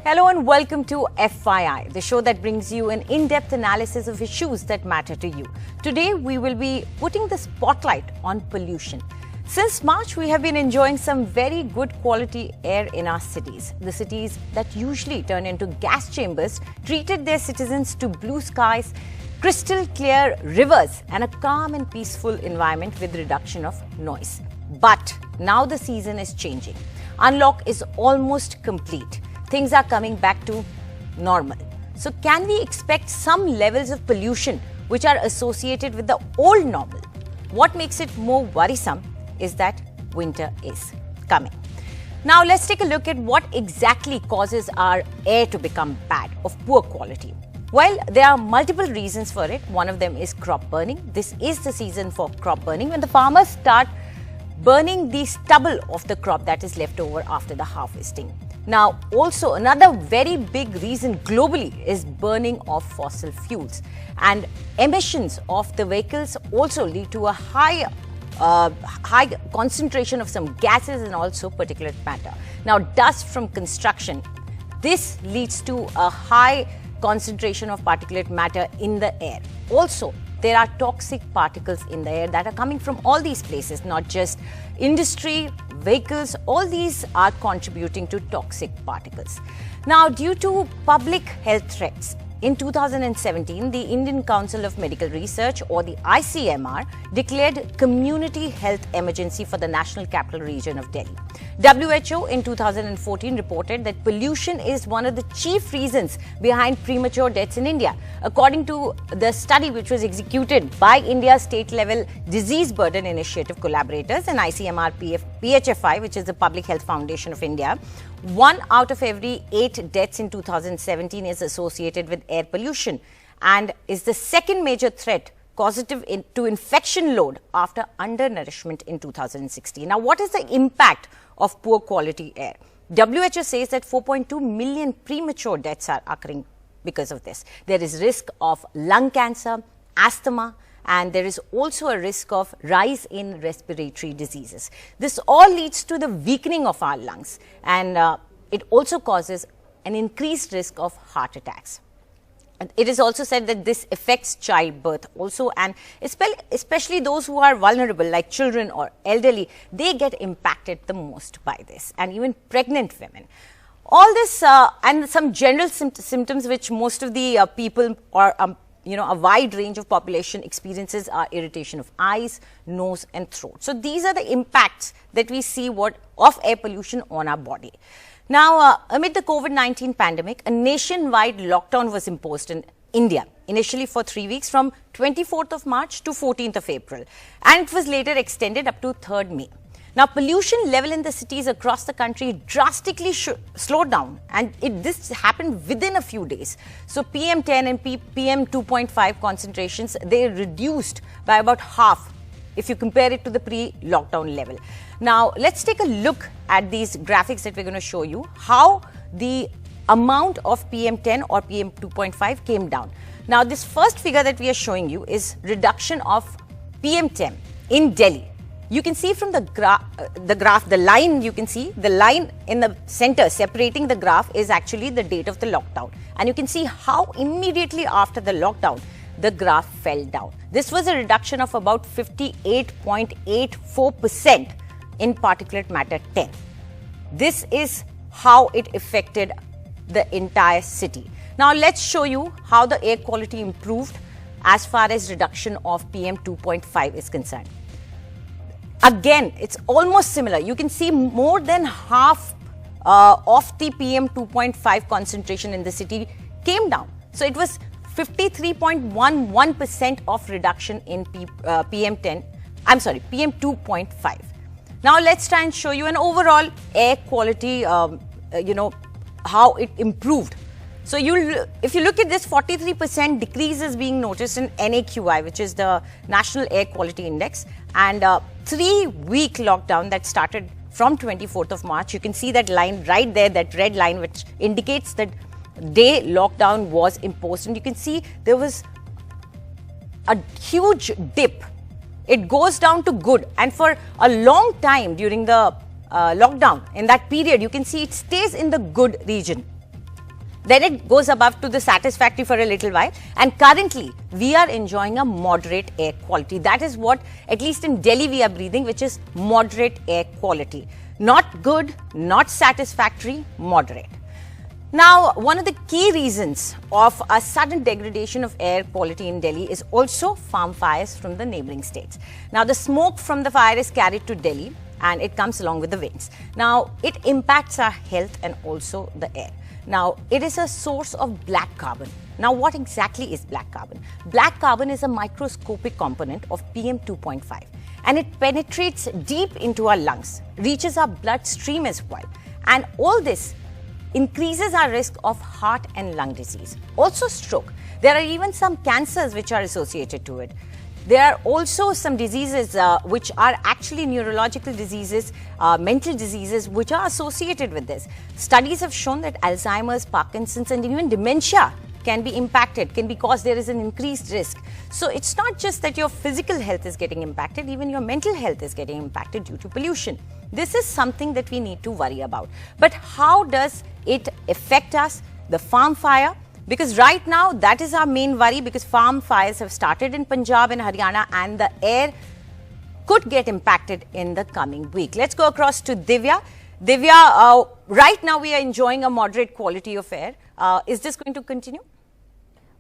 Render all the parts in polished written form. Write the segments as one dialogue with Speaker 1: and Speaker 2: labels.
Speaker 1: Hello and welcome to FYI, the show that brings you an in-depth analysis of issues that matter to you. Today, we will be putting the spotlight on pollution. Since March, we have been enjoying some very good quality air in our cities. The cities that usually turn into gas chambers treated their citizens to blue skies, crystal clear rivers and a calm and peaceful environment with reduction of noise. But now the season is changing. Unlock is almost complete. Things are coming back to normal. So can we expect some levels of pollution which are associated with the old normal? What makes it more worrisome is that winter is coming. Now let's take a look at what exactly causes our air to become bad, of poor quality. Well, there are multiple reasons for it. One of them is crop burning. This is the season for crop burning when the farmers start burning the stubble of the crop that is left over after the harvesting. Now, also another very big reason globally is burning of fossil fuels, and emissions of the vehicles also lead to a high concentration of some gases and also particulate matter. Now, dust from construction, this leads to a high concentration of particulate matter in the air. Also, there are toxic particles in the air that are coming from all these places, not just industry, vehicles, all these are contributing to toxic particles. Now, due to public health threats, in 2017, the Indian Council of Medical Research, or the ICMR, declared community health emergency for the National Capital Region of Delhi. WHO in 2014 reported that pollution is one of the chief reasons behind premature deaths in India. According to the study which was executed by India's state-level disease burden initiative collaborators and ICMR PHFI, which is the Public Health Foundation of India, 1 out of every 8 deaths in 2017 is associated with air pollution and is the second major threat causative to infection load after undernourishment in 2016. Now, what is the impact of poor quality air? WHO says that 4.2 million premature deaths are occurring because of this. There is risk of lung cancer, asthma, and there is also a risk of rise in respiratory diseases. This all leads to the weakening of our lungs, and it also causes an increased risk of heart attacks. And it is also said that this affects childbirth also, and especially those who are vulnerable like children or elderly, they get impacted the most by this, and even pregnant women. All this and some general symptoms which most of the people or a wide range of population experiences are irritation of eyes, nose and throat. So these are the impacts that we see of air pollution on our body. Now, amid the COVID-19 pandemic, a nationwide lockdown was imposed in India, initially for 3 weeks from 24th of March to 14th of April, and it was later extended up to 3rd May. Now, pollution level in the cities across the country drastically slowed down, and this happened within a few days. So, PM10 and PM2.5 concentrations, they reduced by about half if you compare it to the pre-lockdown level. Now, let's take a look at these graphics that we're going to show you, how the amount of PM10 or PM2.5 came down. Now, this first figure that we are showing you is reduction of PM10 in Delhi. You can see from the graph, the line you can see, the line in the center separating the graph is actually the date of the lockdown. And you can see how immediately after the lockdown, the graph fell down. This was a reduction of about 58.84% in particulate matter 10. This is how it affected the entire city. Now let's show you how the air quality improved as far as reduction of PM2.5 is concerned. Again, it's almost similar. You can see more than half of the PM2.5 concentration in the city came down. So it was 53.11% of reduction in PM2.5. Now let's try and show you an overall air quality, how it improved. So if you look at this, 43% decrease is being noticed in NAQI, which is the National Air Quality Index, and 3-week lockdown that started from 24th of March. You can see that line right there, that red line, which indicates that day lockdown was imposed, and you can see there was a huge dip. It goes down to good, and for a long time during the lockdown, in that period, you can see it stays in the good region. Then it goes above to the satisfactory for a little while. And currently, we are enjoying a moderate air quality. That is what, at least in Delhi, we are breathing, which is moderate air quality. Not good, not satisfactory, moderate. Now, one of the key reasons of a sudden degradation of air quality in Delhi is also farm fires from the neighboring states. Now, the smoke from the fire is carried to Delhi and it comes along with the winds. Now, it impacts our health and also the air. Now, it is a source of black carbon. Now, what exactly is black carbon? Black carbon is a microscopic component of PM 2.5 and it penetrates deep into our lungs, reaches our bloodstream as well. And all this increases our risk of heart and lung disease. Also stroke. There are even some cancers which are associated to it. There are also some diseases which are actually neurological diseases, mental diseases which are associated with this. Studies have shown that Alzheimer's, Parkinson's and even dementia can be impacted, can be caused. There is an increased risk. So it's not just that your physical health is getting impacted, even your mental health is getting impacted due to pollution. This is something that we need to worry about. But how does it affect us? The farm fire? Because right now, that is our main worry, because farm fires have started in Punjab and Haryana and the air could get impacted in the coming week. Let's go across to Divya. Divya, right now we are enjoying a moderate quality of air. Is this going to continue?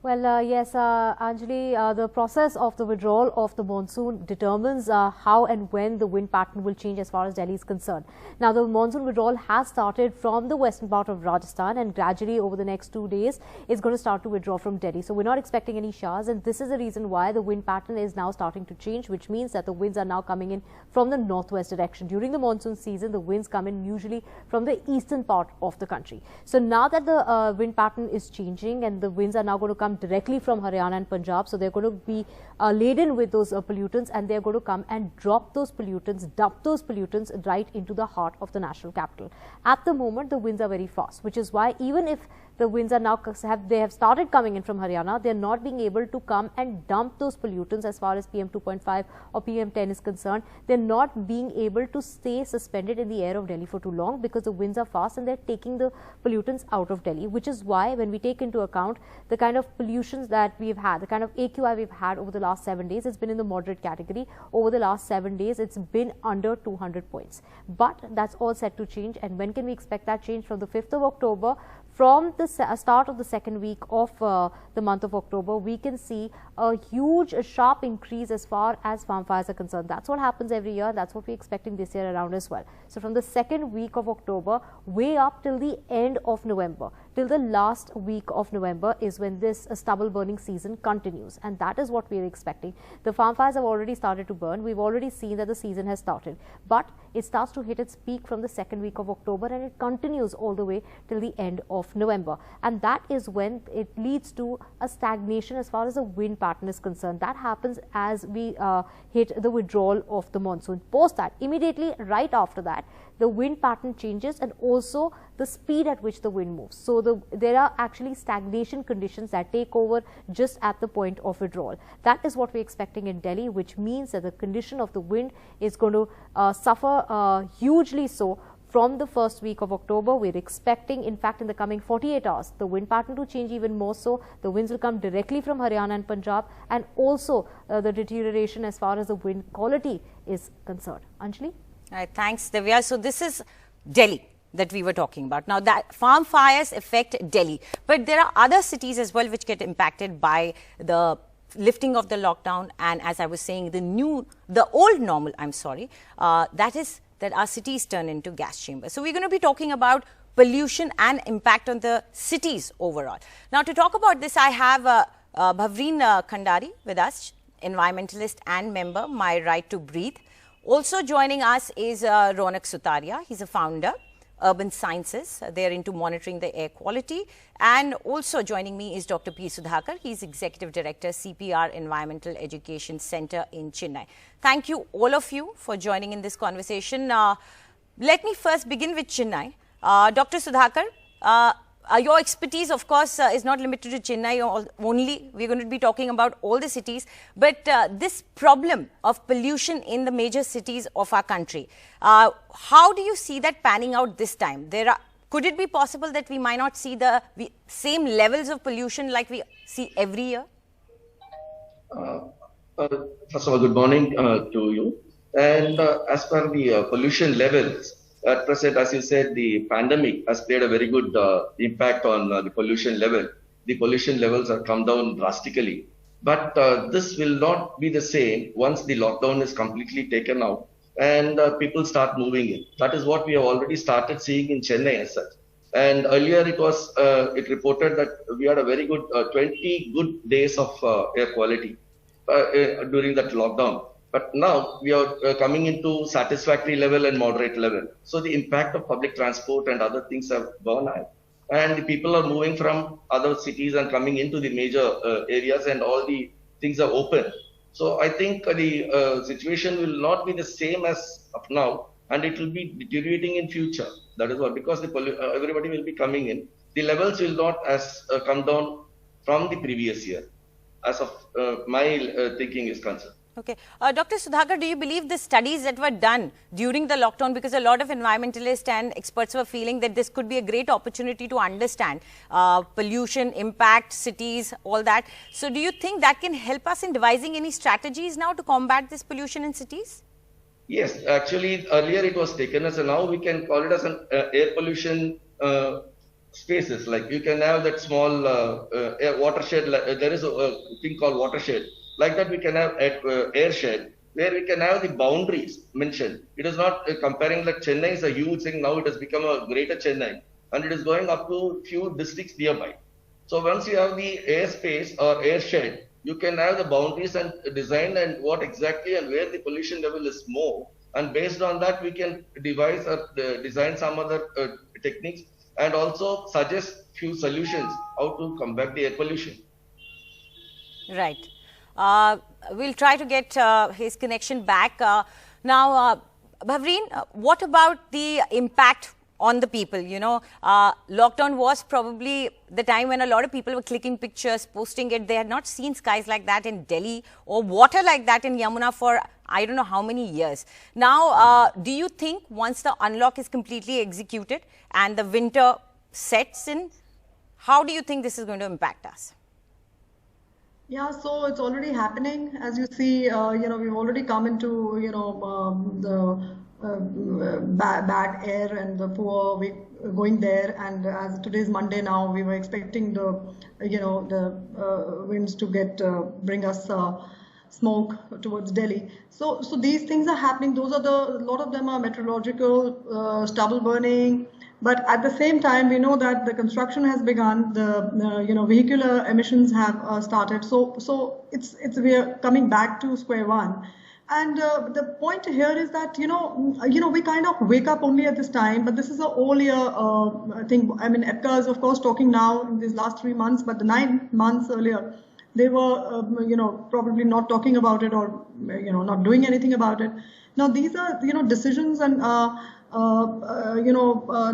Speaker 2: Well, yes, Anjali, the process of the withdrawal of the monsoon determines how and when the wind pattern will change as far as Delhi is concerned. Now, the monsoon withdrawal has started from the western part of Rajasthan and gradually over the next 2 days, it's going to start to withdraw from Delhi. So, we're not expecting any showers and this is the reason why the wind pattern is now starting to change, which means that the winds are now coming in from the northwest direction. During the monsoon season, the winds come in usually from the eastern part of the country. So, now that the wind pattern is changing and the winds are now going to come directly from Haryana and Punjab, so they're going to be laden with those pollutants and they're going to come and drop those pollutants, dump those pollutants right into the heart of the national capital. At the moment, the winds are very fast, which is why even if the winds are now they have started coming in from Haryana, they're not being able to come and dump those pollutants as far as PM 2.5 or PM 10 is concerned. They're not being able to stay suspended in the air of Delhi for too long because the winds are fast and they're taking the pollutants out of Delhi, which is why when we take into account the kind of pollutions that we've had, the kind of AQI we've had over the last 7 days, it's been in the moderate category. Over the last 7 days, it's been under 200 points. But that's all set to change. And when can we expect that change? From the 5th of October, from the start of the second week of the month of October, we can see a huge, sharp increase as far as farm fires are concerned. That's what happens every year. That's what we're expecting this year around as well. So from the second week of October, way up till the end of November, till the last week of November is when this stubble burning season continues. And that is what we're expecting. The farm fires have already started to burn. We've already seen that the season has started. But it starts to hit its peak from the second week of October and it continues all the way till the end of November. And that is when it leads to a stagnation as far as the wind pattern is concerned. That happens as we hit the withdrawal of the monsoon. Post that, immediately right after that, the wind pattern changes and also the speed at which the wind moves. So there are actually stagnation conditions that take over just at the point of withdrawal. That is what we're expecting in Delhi, which means that the condition of the wind is going to suffer hugely so. From the first week of October, we're expecting, in fact, in the coming 48 hours, the wind pattern to change even more so. The winds will come directly from Haryana and Punjab, and also the deterioration as far as the wind quality is concerned. Anjali?
Speaker 1: All right, thanks, Divya. So this is Delhi that we were talking about. Now, that farm fires affect Delhi, but there are other cities as well which get impacted by the lifting of the lockdown, and as I was saying, the old normal, that is that our cities turn into gas chambers. So we're going to be talking about pollution and impact on the cities overall. Now, to talk about this, I have Bhavreen Khandari with us, environmentalist and member, My Right to Breathe. Also joining us is Ronak Sutaria. He's a founder, Urban Sciences. They're into monitoring the air quality. And also joining me is Dr. P. Sudhakar. He's Executive Director, CPR Environmental Education Center in Chennai. Thank you, all of you, for joining in this conversation. Let me first begin with Chennai. Dr. Sudhakar, your expertise, of course, is not limited to Chennai only. We're going to be talking about all the cities. But this problem of pollution in the major cities of our country, how do you see that panning out this time? There are could it be possible that we might not see the same levels of pollution like we see every year?
Speaker 3: First of all, good morning to you. And as per the pollution levels, at present, as you said, the pandemic has played a very good impact on the pollution level. The pollution levels have come down drastically. But this will not be the same once the lockdown is completely taken out and people start moving in. That is what we have already started seeing in Chennai as such. And earlier it reported that we had a very good 20 good days of air quality during that lockdown. But now we are coming into satisfactory level and moderate level. So the impact of public transport and other things have gone high. And the people are moving from other cities and coming into the major areas, and all the things are open. So I think the situation will not be the same as of now, and it will be deteriorating in future. That is what, because everybody will be coming in. The levels will not come down from the previous year, as of my thinking is concerned.
Speaker 1: Okay. Dr. Sudhakar, do you believe the studies that were done during the lockdown, because a lot of environmentalists and experts were feeling that this could be a great opportunity to understand pollution, impact, cities, all that. So do you think that can help us in devising any strategies now to combat this pollution in cities?
Speaker 3: Yes, actually earlier it was taken as now we can call it as an air pollution spaces. Like you can have that small watershed, there is a thing called watershed. Like that, we can have airshed, where we can have the boundaries mentioned. It is not comparing like Chennai is a huge thing. Now it has become a greater Chennai, and it is going up to few districts nearby. So once you have the airspace or airshed, you can have the boundaries and design and what exactly and where the pollution level is more. And based on that, we can devise or design some other techniques and also suggest few solutions how to combat the air pollution.
Speaker 1: Right. We'll try to get his connection back. Now, Bhavreen, what about the impact on the people? You know, lockdown was probably the time when a lot of people were clicking pictures, posting it. They had not seen skies like that in Delhi or water like that in Yamuna for I don't know how many years. Now, do you think once the unlock is completely executed and the winter sets in, how do you think this is going to impact us?
Speaker 4: Yeah, so it's already happening. As you see, we've already come into, the bad air and the poor going there. And as today's Monday now, we were expecting the winds to bring us smoke towards Delhi. So these things are happening. A lot of them are meteorological, stubble burning. But at the same time, we know that the construction has begun. The vehicular emissions have started. So we are coming back to square one. And the point here is that we kind of wake up only at this time. But this is a whole year thing. I mean, EPCA is of course talking now in these last 3 months, but the 9 months earlier, they were probably not talking about it or not doing anything about it. Now these are decisions and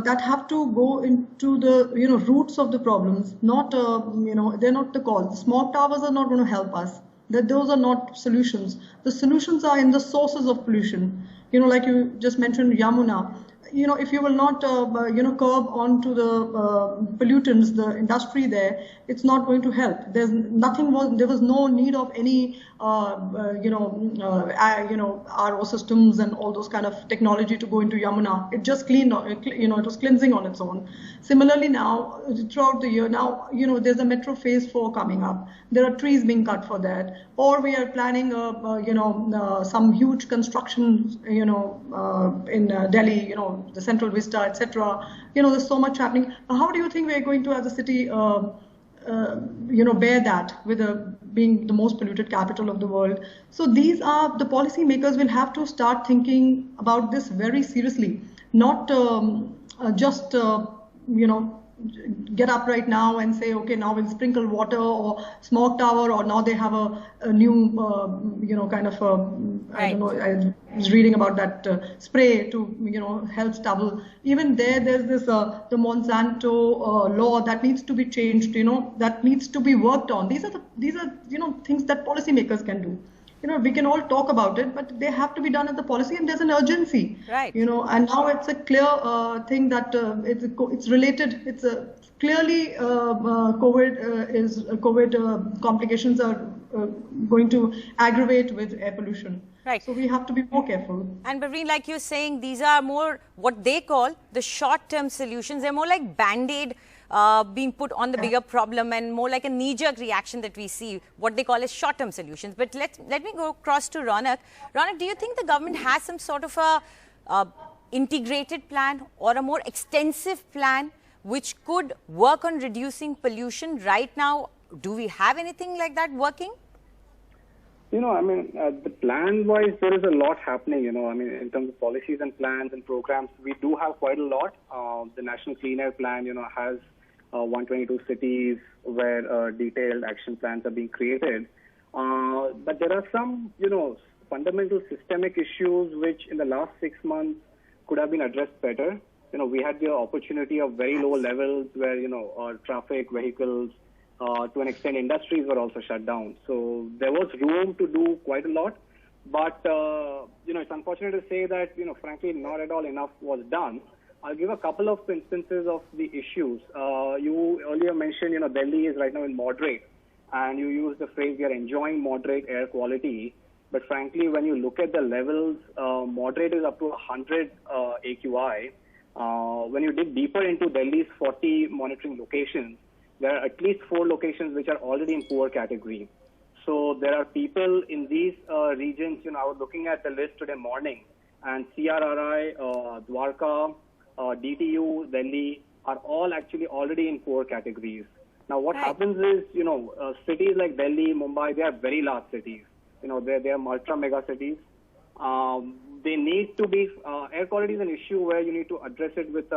Speaker 4: that have to go into the roots of the problems. Not they're not the cause. The smog towers are not going to help us. Those are not solutions. The solutions are in the sources of pollution. Like you just mentioned, Yamuna. If you will not curb onto the pollutants, the industry there, it's not going to help. There was no need of any RO systems and all those kind of technology to go into Yamuna. It just cleaned, it was cleansing on its own. Similarly now, throughout the year, now, there's a metro phase 4 coming up. There are trees being cut for that. Or we are planning, some huge construction, in Delhi, the Central Vista, etc. There's so much happening. How do you think we're going to, as a city, bear that with being the most polluted capital of the world? So these are the policy makers will have to start thinking about this very seriously, not just get up right now and say, okay, now we'll sprinkle water or smog tower, or now they have a new, I don't know, I was reading about that spray to, help stubble. Even there's this, the Monsanto law that needs to be changed, that needs to be worked on. These are things that policymakers can do. we can all talk about it, but they have to be done as a policy, and there's an urgency.
Speaker 1: Right.
Speaker 4: And now it's a clear thing that it's related. It's clearly COVID complications are going to aggravate with air pollution.
Speaker 1: Right.
Speaker 4: So we have to be more careful.
Speaker 1: And Bhavreen, like you're saying, these are more what they call the short-term solutions. They're more like Band-Aid being put on the bigger problem, and more like a knee-jerk reaction that we see, what they call as short-term solutions. But let me go across to Ronak. Ronak, do you think the government has some sort of a integrated plan or a more extensive plan which could work on reducing pollution right now? Do we have anything like that working?
Speaker 5: The plan-wise, there is a lot happening, in terms of policies and plans and programs, we do have quite a lot. The National Clean Air Plan, has 122 cities where detailed action plans are being created. But there are some, fundamental systemic issues which in the last 6 months could have been addressed better. We had the opportunity of very low levels where, traffic, vehicles, to an extent, industries were also shut down. So there was room to do quite a lot. But, it's unfortunate to say that, frankly, not at all enough was done. I'll give a couple of instances of the issues. You earlier mentioned, Delhi is right now in moderate. And you used the phrase, we are enjoying moderate air quality. But frankly, when you look at the levels, moderate is up to 100 AQI. When you dig deeper into Delhi's 40 monitoring locations, there are at least 4 locations which are already in poor category. So there are people in these regions, I was looking at the list today morning, and CRRI, Dwarka, DTU, Delhi are all actually already in poor categories. Now what happens is, cities like Delhi, Mumbai, they are very large cities. They are ultra-mega cities. They need to be, air quality is an issue where you need to address it with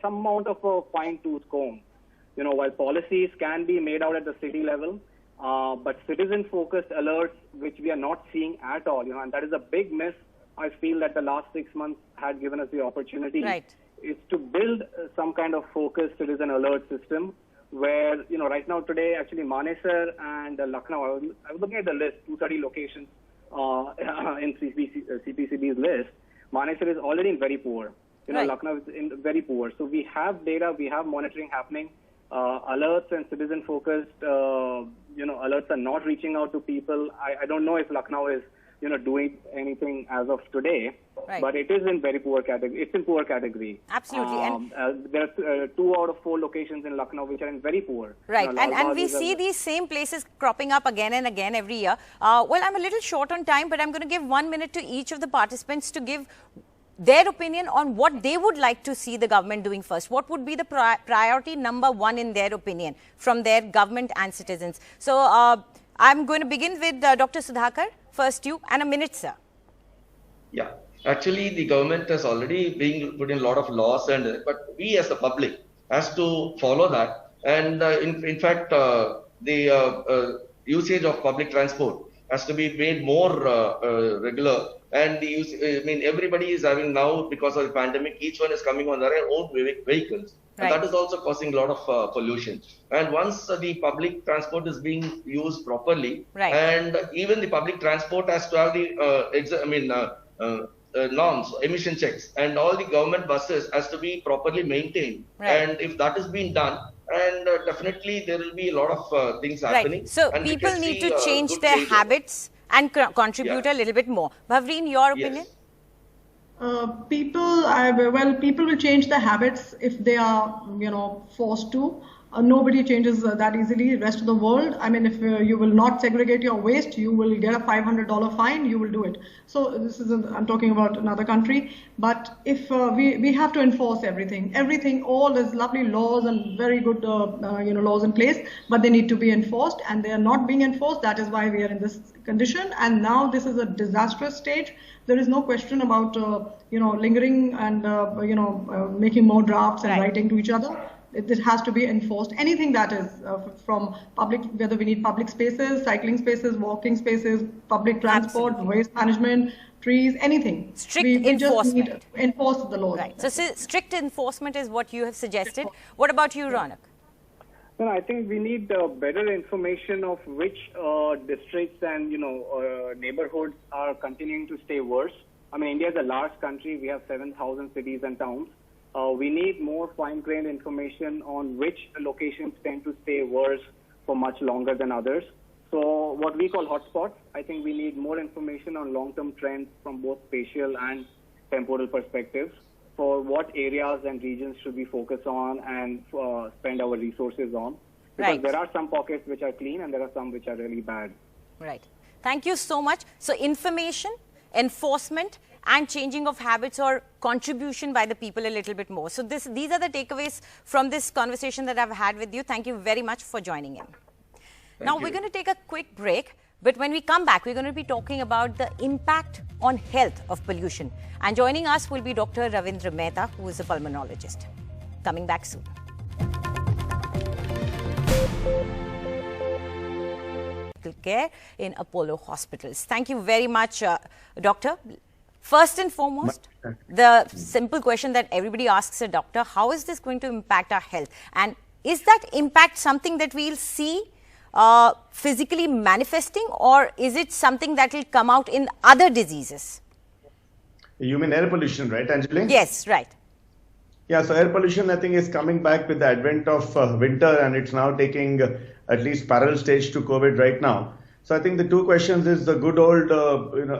Speaker 5: some amount of a fine-tooth comb. While policies can be made out at the city level, but citizen-focused alerts, which we are not seeing at all, and that is a big miss. I feel that the last 6 months had given us the opportunity is to build some kind of focused citizen alert system where, right now today, actually Manesar and Lucknow, I was looking at the list, 230 locations in CPCB's list. Manesar is already in very poor. Lucknow is in very poor. So we have data, we have monitoring happening. Alerts and citizen-focused, alerts are not reaching out to people. I don't know if Lucknow is, doing anything as of today, but it is in very poor category. It's in poor category.
Speaker 1: Absolutely.
Speaker 5: There are 2 out of 4 locations in Lucknow which are in very poor.
Speaker 1: Right. And we see these same places cropping up again and again every year. Well, I'm a little short on time, but I'm going to give 1 minute to each of the participants to give their opinion on what they would like to see the government doing first. What would be the priority number 1 in their opinion from their government and citizens? So I'm going to begin with Dr. Sudhakar. First you, and a minute, sir.
Speaker 3: Yeah, actually the government has already been put in a lot of laws, but we as the public has to follow that. And in fact, the usage of public transport has to be made more regular. And everybody is having now, because of the pandemic, each one is coming on their own vehicles. And that is also causing a lot of pollution. And once the public transport is being used properly, and even the public transport has to have the norms, emission checks, and all the government buses has to be properly maintained. And if that is being done, and definitely there will be a lot of things happening.
Speaker 1: So and people need to change their habits and contribute a little bit more. Bhavreen, your opinion?
Speaker 4: People will change their habits if they are, forced to. Nobody changes that easily. Rest of the world, if you will not segregate your waste, you will get a $500 fine. You will do it. So this is I'm talking about another country. But if we have to enforce everything, all these lovely laws and very good laws in place, but they need to be enforced, and they are not being enforced. That is why we are in this condition. And now this is a disastrous stage. There is no question about lingering and making more drafts and writing to each other. It has to be enforced. Anything that is from public, whether we need public spaces, cycling spaces, walking spaces, public transport, waste management, trees, anything.
Speaker 1: Strict enforcement.
Speaker 4: Just need to enforce the laws.
Speaker 1: Right. So strict enforcement is what you have suggested. What about you, Ronak?
Speaker 5: No, I think we need better information of which districts and neighborhoods are continuing to stay worse. I mean, India is a large country. We have 7,000 cities and towns. We need more fine-grained information on which locations tend to stay worse for much longer than others. So what we call hotspots, I think we need more information on long-term trends from both spatial and temporal perspectives for what areas and regions should we focus on and spend our resources on. Because
Speaker 1: Right.
Speaker 5: there are some pockets which are clean and there are some which are really bad.
Speaker 1: Right. Thank you so much. So information, enforcement, and changing of habits or contribution by the people a little bit more. So these are the takeaways from this conversation that I've had with you. Thank you very much for joining in. Now we're going to take a quick break, but when we come back, we're going to be talking about the impact on health of pollution. And joining us will be Dr. Ravindra Mehta, who is a pulmonologist. Coming back soon. Care in Apollo hospitals. Thank you very much, Doctor. First and foremost, the simple question that everybody asks a doctor, how is this going to impact our health? And is that impact something that we'll see physically manifesting, or is it something that will come out in other diseases?
Speaker 6: You mean air pollution, right, Anjali?
Speaker 1: Yes, right.
Speaker 6: Yeah, so air pollution, I think, is coming back with the advent of winter, and it's now taking at least parallel stage to COVID right now. So I think the two questions is the good old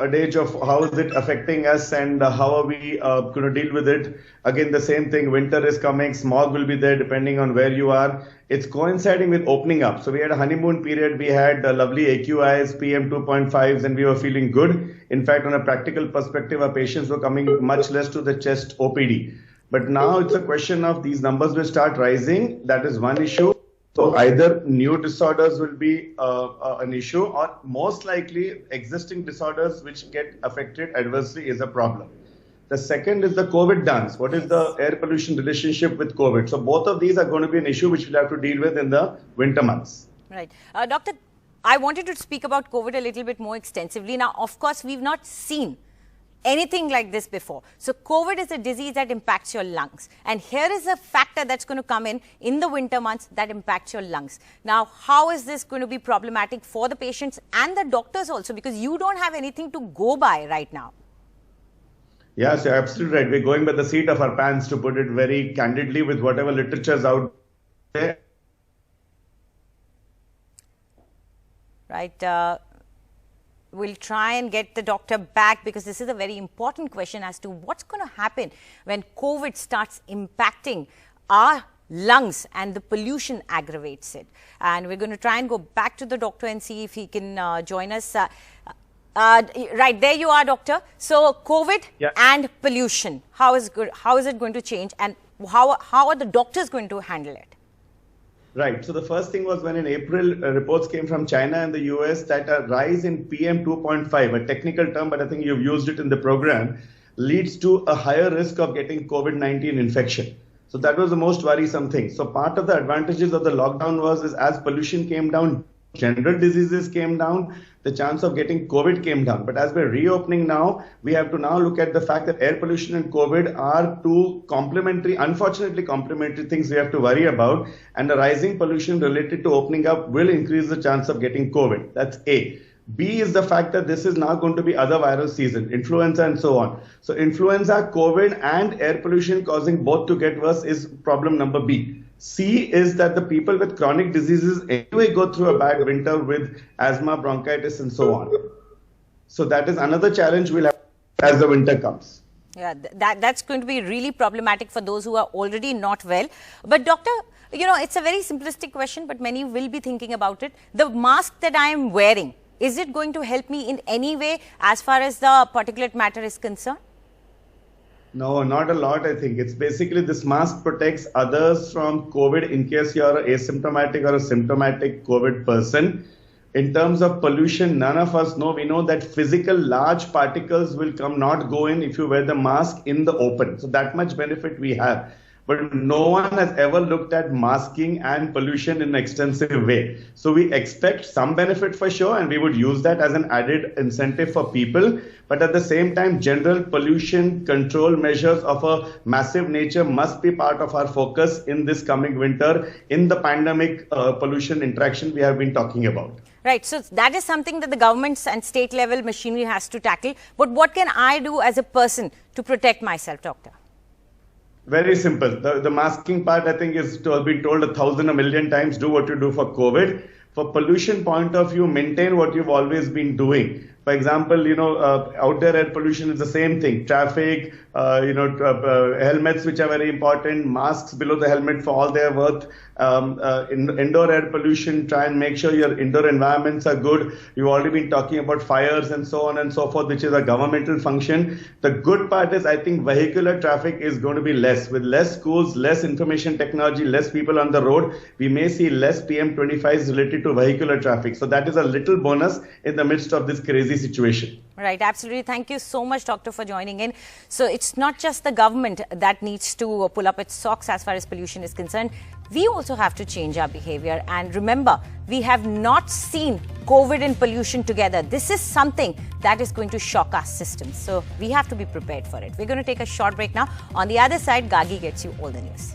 Speaker 6: adage of how is it affecting us and how are we going to deal with it. Again, the same thing, winter is coming, smog will be there depending on where you are. It's coinciding with opening up. So we had a honeymoon period, we had lovely AQIs, PM 2.5s, and we were feeling good. In fact, on a practical perspective, our patients were coming much less to the chest OPD. But now it's a question of these numbers will start rising. That is one issue. So either new disorders will be an issue, or most likely existing disorders which get affected adversely is a problem. The second is the COVID dance. What is the air pollution relationship with COVID? So both of these are going to be an issue which we'll have to deal with in the winter months.
Speaker 1: Right. Doctor, I wanted to speak about COVID a little bit more extensively. Now, of course, we've not seen anything like this before. So COVID is a disease that impacts your lungs. And here is a factor that's going to come in the winter months that impacts your lungs. Now, how is this going to be problematic for the patients and the doctors also? Because you don't have anything to go by right now.
Speaker 6: Yes, you're absolutely right. We're going by the seat of our pants, to put it very candidly, with whatever literature's out there.
Speaker 1: Right. We'll try and get the doctor back, because this is a very important question as to what's going to happen when COVID starts impacting our lungs and the pollution aggravates it. And we're going to try and go back to the doctor and see if he can join us. Right, there you are, doctor. So COVID and pollution, how is it going to change, and how are the doctors going to handle it?
Speaker 6: Right. So the first thing was when in April reports came from China and the US that a rise in PM 2.5, a technical term, but I think you've used it in the program, leads to a higher risk of getting COVID-19 infection. So that was the most worrisome thing. So part of the advantages of the lockdown is as pollution came down, general diseases came down, the chance of getting COVID came down. But as we're reopening now, we have to now look at the fact that air pollution and COVID are two unfortunately complementary things we have to worry about. And the rising pollution related to opening up will increase the chance of getting COVID. That's A. B is the fact that this is now going to be other viral season, influenza and so on. So influenza, COVID and air pollution causing both to get worse is problem number B. C is that the people with chronic diseases anyway go through a bad winter with asthma, bronchitis and so on. So that is another challenge we'll have as the winter comes.
Speaker 1: Yeah, that's going to be really problematic for those who are already not well. But doctor, it's a very simplistic question, but many will be thinking about it. The mask that I am wearing, is it going to help me in any way as far as the particulate matter is concerned?
Speaker 6: No, not a lot, I think. It's basically this mask protects others from COVID in case you're asymptomatic or a symptomatic COVID person. In terms of pollution, none of us know. We know that physical large particles will not go in if you wear the mask in the open. So that much benefit we have. but no one has ever looked at masking and pollution in an extensive way. So we expect some benefit for sure, and we would use that as an added incentive for people. But at the same time, general pollution control measures of a massive nature must be part of our focus in this coming winter in the pandemic pollution interaction we have been talking about.
Speaker 1: Right. So that is something that the governments and state level machinery has to tackle. But what can I do as a person to protect myself, Doctor?
Speaker 6: Very simple. The masking part, I think, is to have been told 1,000, 1,000,000 times, do what you do for COVID. For pollution point of view, maintain what you've always been doing. For example, outdoor air pollution is the same thing. Traffic, helmets, which are very important, masks below the helmet for all their worth. Indoor air pollution, try and make sure your indoor environments are good. You've already been talking about fires and so on and so forth, which is a governmental function. The good part is, I think vehicular traffic is going to be less. With less schools, less information technology, less people on the road, we may see less PM25s related to vehicular traffic. So that is a little bonus in the midst of this crazy situation.
Speaker 1: Right, absolutely. Thank you so much, Doctor, for joining in. So it's not just the government that needs to pull up its socks as far as pollution is concerned. We also have to change our behavior. And remember, we have not seen COVID and pollution together. This is something that is going to shock our systems. So we have to be prepared for it. We're going to take a short break now. On the other side, Gargi gets you all the news.